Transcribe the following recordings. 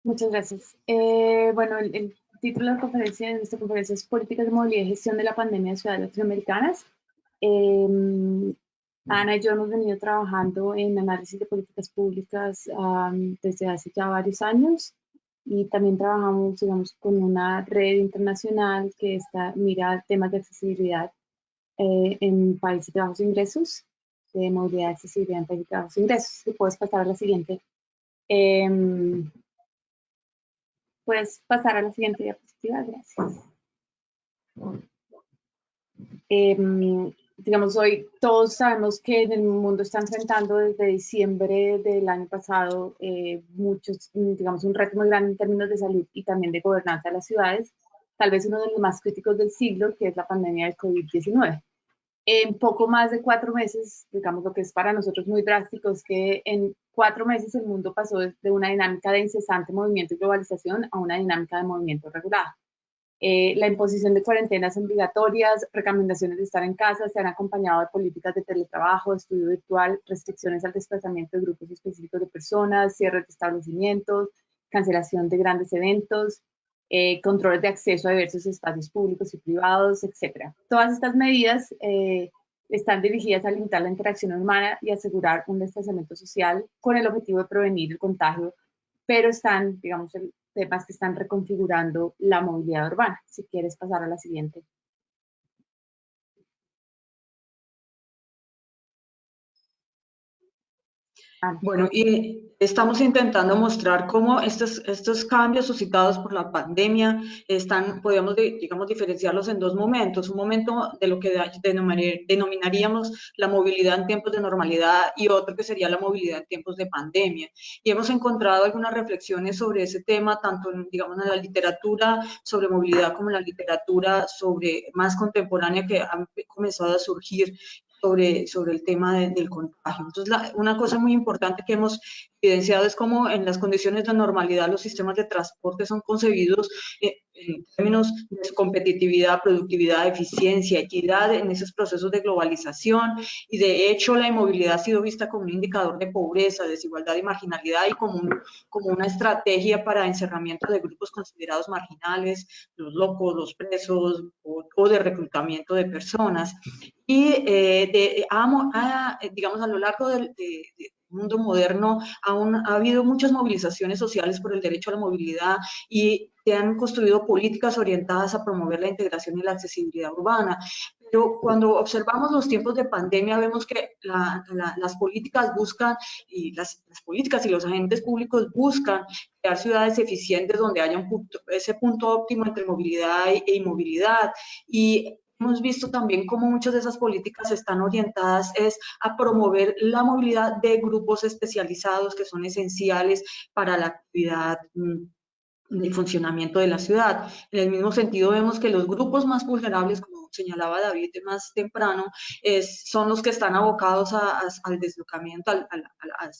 Muchas gracias. Bueno, el título de la conferencia, de esta conferencia es Políticas de Movilidad y Gestión de la Pandemia en Ciudades Latinoamericanas. Ana y yo hemos venido trabajando en análisis de políticas públicas desde hace ya varios años y también trabajamos, digamos, con una red internacional que mira temas de accesibilidad en países de bajos ingresos, de movilidad y accesibilidad en países de bajos ingresos. Si puedes pasar a la siguiente. Puedes pasar a la siguiente diapositiva, gracias. Digamos, hoy todos sabemos que en el mundo está enfrentando desde diciembre del año pasado muchos, digamos, un reto muy grande en términos de salud y también de gobernanza de las ciudades, tal vez uno de los más críticos del siglo, que es la pandemia del COVID-19. En poco más de 4 meses, digamos, lo que es para nosotros muy drástico es que en 4 meses el mundo pasó de una dinámica de incesante movimiento y globalización a una dinámica de movimiento regulado. La imposición de cuarentenas obligatorias, recomendaciones de estar en casa, se han acompañado de políticas de teletrabajo, estudio virtual, restricciones al desplazamiento de grupos específicos de personas, cierres de establecimientos, cancelación de grandes eventos, controles de acceso a diversos espacios públicos y privados, etc. Todas estas medidas están dirigidas a limitar la interacción humana y asegurar un desplazamiento social con el objetivo de prevenir el contagio, pero están, digamos, temas que están reconfigurando la movilidad urbana. Si quieres pasar a la siguiente. Bueno, y estamos intentando mostrar cómo estos cambios suscitados por la pandemia podemos, digamos, diferenciarlos en dos momentos. Un momento de lo que denominaríamos la movilidad en tiempos de normalidad y otro que sería la movilidad en tiempos de pandemia. Y hemos encontrado algunas reflexiones sobre ese tema, tanto digamos, en la literatura sobre movilidad como en la literatura más contemporánea que han comenzado a surgir sobre el tema del contagio. Entonces, una cosa muy importante que hemos evidenciado es cómo en las condiciones de normalidad los sistemas de transporte son concebidos en términos de competitividad, productividad, eficiencia, equidad en esos procesos de globalización, y de hecho la inmovilidad ha sido vista como un indicador de pobreza, desigualdad y marginalidad, y como una estrategia para encerramiento de grupos considerados marginales, los locos, los presos, o de reclutamiento de personas. Y digamos, a lo largo del mundo moderno ha habido muchas movilizaciones sociales por el derecho a la movilidad y se han construido políticas orientadas a promover la integración y la accesibilidad urbana. Pero cuando observamos los tiempos de pandemia vemos que las políticas buscan, y las políticas y los agentes públicos buscan crear ciudades eficientes donde haya ese punto óptimo entre movilidad e inmovilidad. Y hemos visto también cómo muchas de esas políticas están orientadas a promover la movilidad de grupos especializados que son esenciales para la actividad del funcionamiento de la ciudad. En el mismo sentido, vemos que los grupos más vulnerables, como señalaba David más temprano, son los que están abocados al deslocamiento, al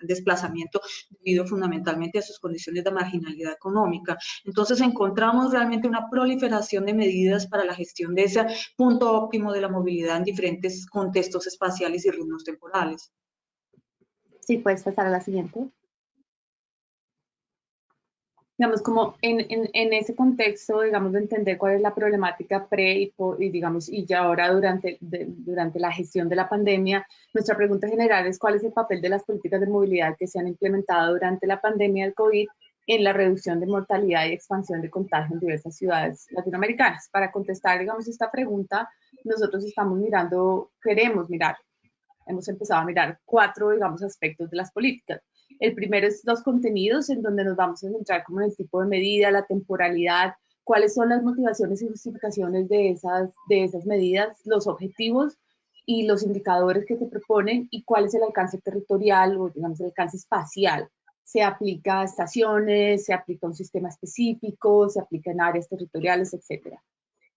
desplazamiento, debido fundamentalmente a sus condiciones de marginalidad económica. Entonces, encontramos realmente una proliferación de medidas para la gestión de ese punto óptimo de la movilidad en diferentes contextos espaciales y ritmos temporales. Sí, puedes pasar a la siguiente. Digamos, como en ese contexto, digamos, de entender cuál es la problemática digamos, y ya ahora durante la gestión de la pandemia, nuestra pregunta general es cuál es el papel de las políticas de movilidad que se han implementado durante la pandemia del COVID en la reducción de mortalidad y expansión de contagio en diversas ciudades latinoamericanas. Para contestar, digamos, esta pregunta, nosotros queremos mirar, hemos empezado a mirar 4, digamos, aspectos de las políticas. El primero es los contenidos, en donde nos vamos a centrar como en el tipo de medida, la temporalidad, cuáles son las motivaciones y justificaciones de esas medidas, los objetivos y los indicadores que se proponen, y cuál es el alcance territorial o, digamos, el alcance espacial. Se aplica a estaciones, se aplica a un sistema específico, se aplica en áreas territoriales, etcétera.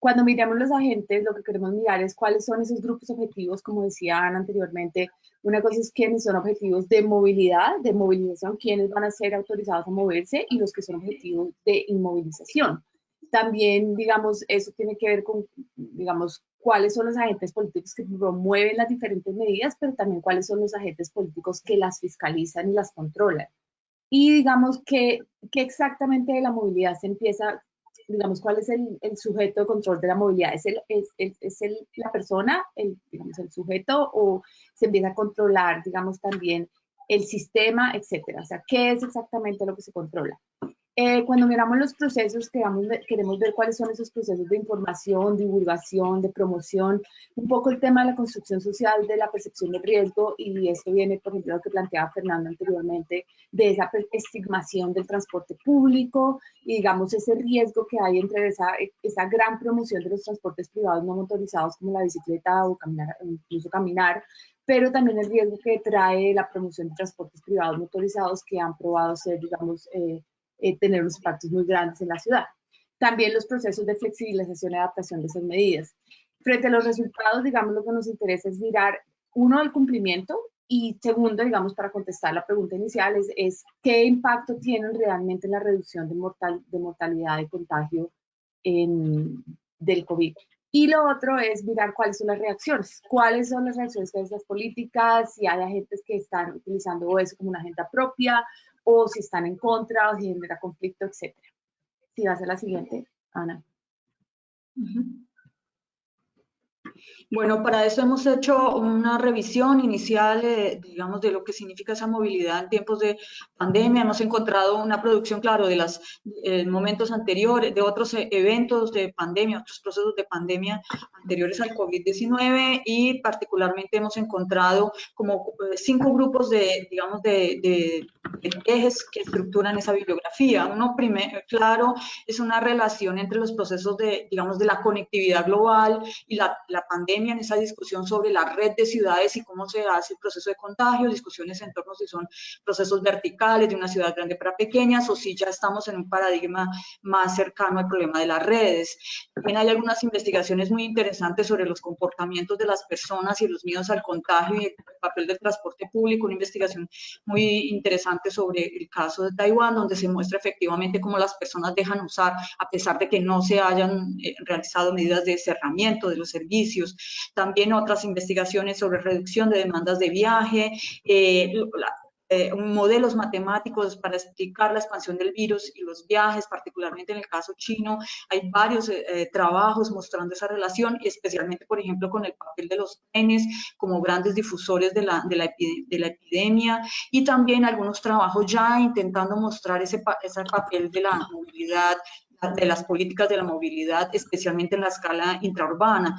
Cuando miramos los agentes, lo que queremos mirar es cuáles son esos grupos objetivos, como decía Ana anteriormente. Una cosa es quiénes son objetivos de movilidad, de movilización, quiénes van a ser autorizados a moverse, y los que son objetivos de inmovilización. También, digamos, eso tiene que ver con, digamos, cuáles son los agentes políticos que promueven las diferentes medidas, pero también cuáles son los agentes políticos que las fiscalizan y las controlan. y digamos que exactamente de la movilidad se empieza, digamos, cuál es el sujeto de control de la movilidad. ¿Es la persona, digamos, el sujeto, o se empieza a controlar, digamos, también el sistema, etcétera? O sea, ¿qué es exactamente lo que se controla? Cuando miramos los procesos, queremos ver cuáles son esos procesos de información, divulgación, de promoción, un poco el tema de la construcción social, de la percepción del riesgo, y esto viene, por ejemplo, lo que planteaba Fernando anteriormente, de esa estigmación del transporte público y, digamos, ese riesgo que hay entre esa gran promoción de los transportes privados no motorizados como la bicicleta o caminar, incluso caminar, pero también el riesgo que trae la promoción de transportes privados motorizados que han probado ser, digamos, tener unos impactos muy grandes en la ciudad. También los procesos de flexibilización y adaptación de esas medidas. Frente a los resultados, digamos, lo que nos interesa es mirar, uno, el cumplimiento, y segundo, digamos, para contestar la pregunta inicial, es qué impacto tienen realmente en la reducción de mortalidad de contagio del COVID. Y lo otro es mirar cuáles son las reacciones que hay las políticas, si hay agentes que están utilizando eso como una agenda propia, o si están en contra, o si genera conflicto, etc. Si vas a la siguiente, Ana. Bueno, para eso hemos hecho una revisión inicial, digamos, de lo que significa esa movilidad en tiempos de pandemia. Hemos encontrado una producción, claro, de los momentos anteriores, de otros eventos de pandemia, otros procesos de pandemia anteriores al COVID-19, y particularmente hemos encontrado como 5 grupos de, digamos, de ejes que estructuran esa bibliografía. Uno, claro, es una relación entre los procesos de, digamos, de la conectividad global y la pandemia, en esa discusión sobre la red de ciudades y cómo se hace el proceso de contagio, discusiones en torno si son procesos verticales de una ciudad grande para pequeñas o si ya estamos en un paradigma más cercano al problema de las redes. También hay algunas investigaciones muy interesantes sobre los comportamientos de las personas y los miedos al contagio y el papel del transporte público, una investigación muy interesante sobre el caso de Taiwán, donde se muestra efectivamente cómo las personas dejan usar, a pesar de que no se hayan realizado medidas de cerramiento de los servicios. También otras investigaciones sobre reducción de demandas de viaje, modelos matemáticos para explicar la expansión del virus y los viajes, particularmente en el caso chino. Hay varios trabajos mostrando esa relación, y especialmente, por ejemplo, con el papel de los trenes como grandes difusores de la epidemia, y también algunos trabajos ya intentando mostrar ese papel de la movilidad, de las políticas de la movilidad, especialmente en la escala intraurbana,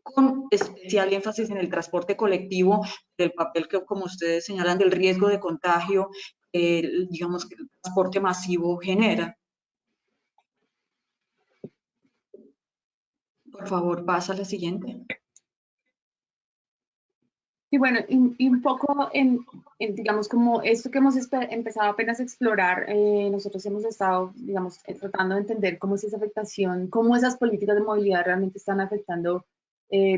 con especial énfasis en el transporte colectivo, del papel que, como ustedes señalan, del riesgo de contagio, digamos, que el transporte masivo genera. Por favor, pasa a la siguiente. Y bueno, y un poco digamos, como esto que hemos empezado apenas a explorar, nosotros hemos estado, digamos, tratando de entender cómo es esa afectación, cómo esas políticas de movilidad realmente están afectando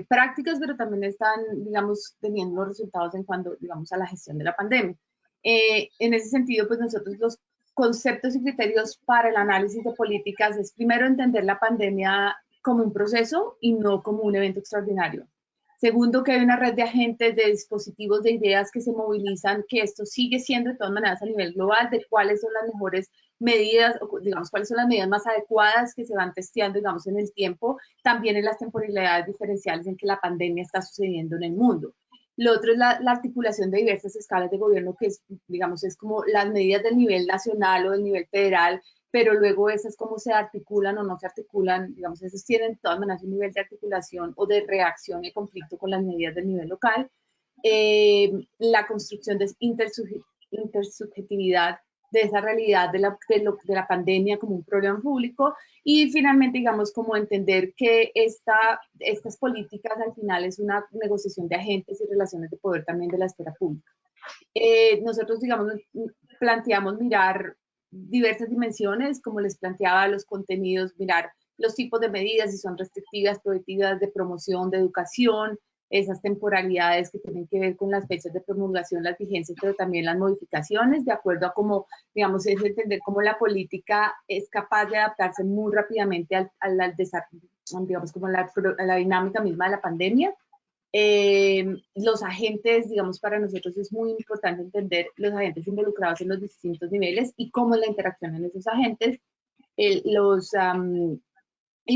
prácticas, pero también están, digamos, teniendo los resultados en cuanto, digamos, a la gestión de la pandemia. En ese sentido, pues nosotros los conceptos y criterios para el análisis de políticas es primero entender la pandemia como un proceso y no como un evento extraordinario. Segundo, que hay una red de agentes, de dispositivos, de ideas que se movilizan, que esto sigue siendo de todas maneras a nivel global, de cuáles son las mejores medidas, o digamos, cuáles son las medidas más adecuadas que se van testeando, digamos, en el tiempo, también en las temporalidades diferenciales en que la pandemia está sucediendo en el mundo. Lo otro es la articulación de diversas escalas de gobierno, que es, digamos, es como las medidas del nivel nacional o del nivel federal, pero luego esas cómo se articulan o no se articulan, digamos, esos tienen de todas maneras un nivel de articulación o de reacción y conflicto con las medidas del nivel local. La construcción de intersubjetividad de esa realidad de la pandemia como un problema público, y finalmente, digamos, como entender que estas políticas al final es una negociación de agentes y relaciones de poder también de la esfera pública. Nosotros, digamos, planteamos mirar diversas dimensiones, como les planteaba, los contenidos, mirar los tipos de medidas, si son restrictivas, prohibitivas, de promoción, de educación, esas temporalidades que tienen que ver con las fechas de promulgación, las vigencias, pero también las modificaciones, de acuerdo a cómo, digamos, es entender cómo la política es capaz de adaptarse muy rápidamente al desarrollo, digamos, como a la dinámica misma de la pandemia. Los agentes, digamos, para nosotros es muy importante entender los agentes involucrados en los distintos niveles y cómo es la interacción en esos agentes. Y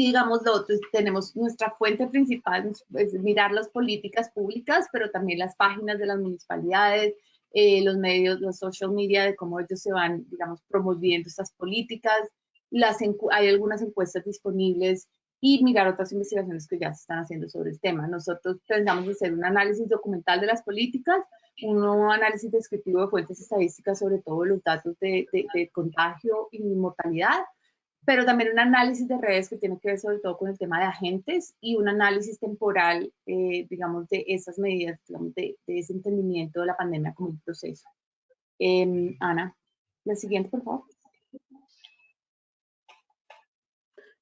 digamos, lo otro, tenemos nuestra fuente principal, es mirar las políticas públicas, pero también las páginas de las municipalidades, los medios, los social media, de cómo ellos se van, digamos, promoviendo estas políticas. Hay algunas encuestas disponibles y mirar otras investigaciones que ya se están haciendo sobre el tema. Nosotros pensamos hacer un análisis documental de las políticas, un análisis descriptivo de fuentes estadísticas sobre todo los datos de contagio y mortalidad, pero también un análisis de redes que tiene que ver sobre todo con el tema de agentes y un análisis temporal, digamos, de esas medidas, digamos, de ese entendimiento de la pandemia como un proceso. Ana, la siguiente, por favor.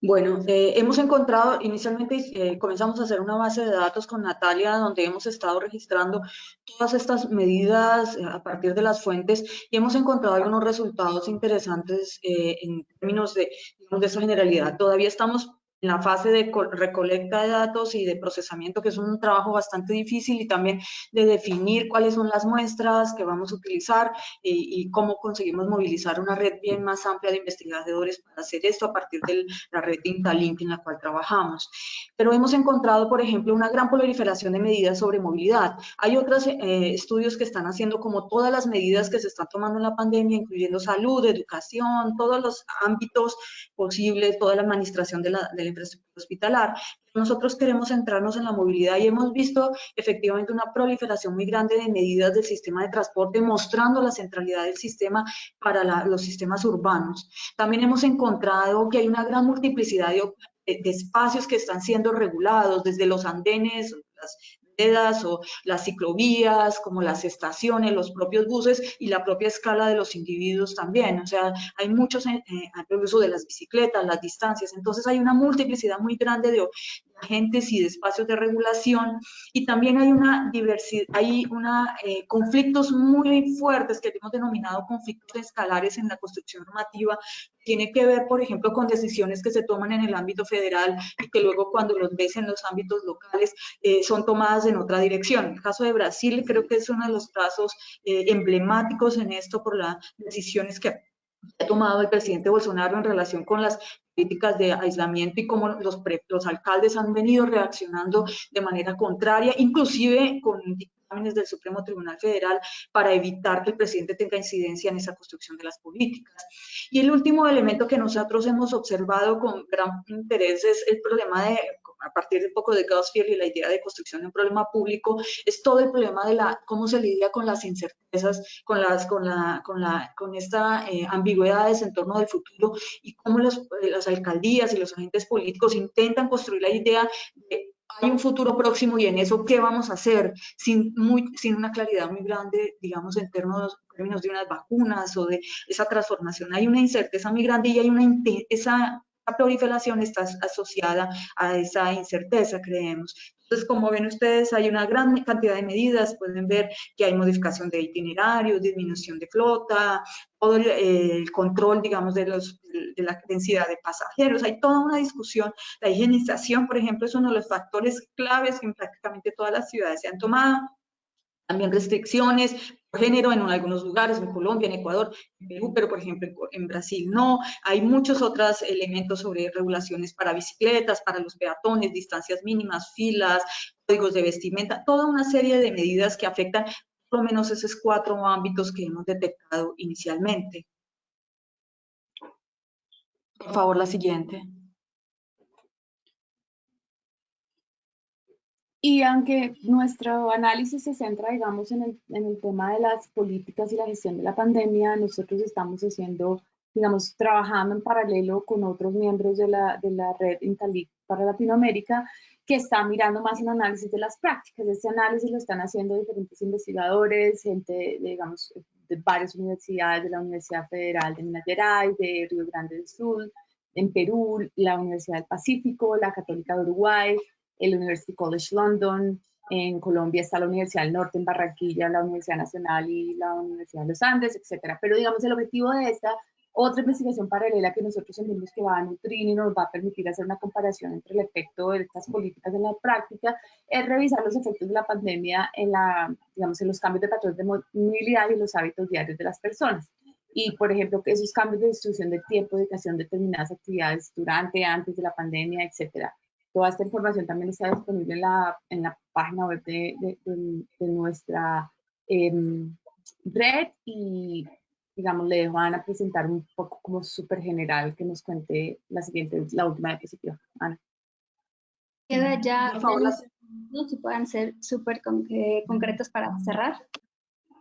Bueno, hemos encontrado, inicialmente comenzamos a hacer una base de datos con Natalia, donde hemos estado registrando todas estas medidas a partir de las fuentes y hemos encontrado algunos resultados interesantes en términos de, digamos, de esa generalidad. Todavía estamos en la fase de recolecta de datos y de procesamiento, que es un trabajo bastante difícil, y también de definir cuáles son las muestras que vamos a utilizar y cómo conseguimos movilizar una red bien más amplia de investigadores para hacer esto a partir de la red Intalink en la cual trabajamos. Pero hemos encontrado, por ejemplo, una gran proliferación de medidas sobre movilidad. Hay otros estudios que están haciendo como todas las medidas que se están tomando en la pandemia, incluyendo salud, educación, todos los ámbitos posibles, toda la administración de la infraestructura hospitalar. Nosotros queremos centrarnos en la movilidad y hemos visto efectivamente una proliferación muy grande de medidas del sistema de transporte, mostrando la centralidad del sistema para los sistemas urbanos. También hemos encontrado que hay una gran multiplicidad de espacios que están siendo regulados, desde los andenes, las veredas o las ciclovías, como las estaciones, los propios buses y la propia escala de los individuos también. O sea, hay muchos uso de las bicicletas, las distancias. Entonces hay una multiplicidad muy grande de agentes y de espacios de regulación, y también hay una diversidad, conflictos muy fuertes que hemos denominado conflictos escalares en la construcción normativa. Tiene que ver, por ejemplo, con decisiones que se toman en el ámbito federal y que luego cuando los ves en los ámbitos locales son tomadas en otra dirección. El caso de Brasil creo que es uno de los casos emblemáticos en esto por las decisiones que ha tomado el presidente Bolsonaro en relación con las políticas de aislamiento y cómo los alcaldes han venido reaccionando de manera contraria, inclusive con dictámenes del Supremo Tribunal Federal para evitar que el presidente tenga incidencia en esa construcción de las políticas. Y el último elemento que nosotros hemos observado con gran interés es el problema de, a partir de un poco de Gusfield y la idea de construcción de un problema público, es todo el problema de cómo se lidia con las incertezas, con esta ambigüedades en torno del futuro y cómo las alcaldías y los agentes políticos intentan construir la idea de hay un futuro próximo y en eso qué vamos a hacer sin una claridad muy grande, digamos, en términos de unas vacunas o de esa transformación. Hay una incerteza muy grande y hay esa proliferación está asociada a esa incerteza, creemos. Entonces, como ven ustedes, hay una gran cantidad de medidas. Pueden ver que hay modificación de itinerarios, disminución de flota, todo el control, digamos, de la densidad de pasajeros. Hay toda una discusión. La higienización, por ejemplo, es uno de los factores claves que en prácticamente todas las ciudades se han tomado. También restricciones por género en algunos lugares, en Colombia, en Ecuador, en Perú, pero por ejemplo en Brasil no. Hay muchos otros elementos sobre regulaciones para bicicletas, para los peatones, distancias mínimas, filas, códigos de vestimenta, toda una serie de medidas que afectan por lo menos esos 4 ámbitos que hemos detectado inicialmente. Por favor, la siguiente. Y aunque nuestro análisis se centra, digamos, en el tema de las políticas y la gestión de la pandemia, nosotros estamos haciendo, digamos, trabajando en paralelo con otros miembros de la red Intalik para Latinoamérica, que está mirando más un análisis de las prácticas. Este análisis lo están haciendo diferentes investigadores, gente, digamos, de varias universidades, de la Universidad Federal de Minas Gerais, de Río Grande do Sul, en Perú, la Universidad del Pacífico, la Católica de Uruguay, el University College London, en Colombia está la Universidad del Norte, en Barranquilla, la Universidad Nacional y la Universidad de los Andes, etcétera. Pero digamos, el objetivo de esta Otra investigación paralela que nosotros entendemos que va a nutrir y nos va a permitir hacer una comparación entre el efecto de estas políticas en la práctica es revisar los efectos de la pandemia en, digamos, en los cambios de patrones de movilidad y los hábitos diarios de las personas. Y, por ejemplo, que esos cambios de distribución de tiempo, dedicación de determinadas actividades durante, antes de la pandemia, etcétera. Toda esta información también está disponible en la página web de nuestra red y, digamos, le dejo a Ana presentar un poco como súper general que nos cuente la última diapositiva. Ana. Queda ya, por favor, si puedan ser súper concretos para cerrar.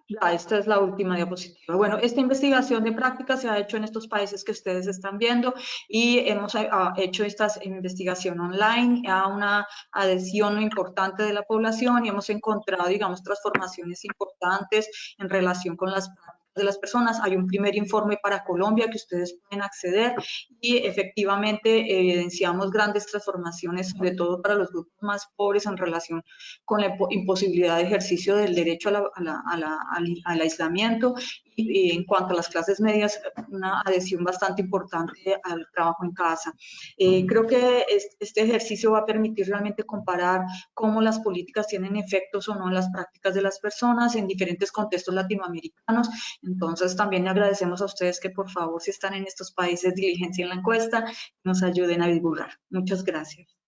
Ya, esta es la última diapositiva. Bueno, esta investigación de práctica se ha hecho en estos países que ustedes están viendo y hemos hecho esta investigación online a una adhesión importante de la población y hemos encontrado, digamos, transformaciones importantes en relación con las prácticas de las personas. Hay un primer informe para Colombia que ustedes pueden acceder y efectivamente evidenciamos grandes transformaciones, sobre todo para los grupos más pobres en relación con la imposibilidad de ejercicio del derecho al aislamiento y en cuanto a las clases medias, una adhesión bastante importante al trabajo en casa. Creo que este ejercicio va a permitir realmente comparar cómo las políticas tienen efectos o no en las prácticas de las personas en diferentes contextos latinoamericanos. Entonces, también le agradecemos a ustedes que, por favor, si están en estos países, diligencien la encuesta y nos ayuden a divulgar. Muchas gracias.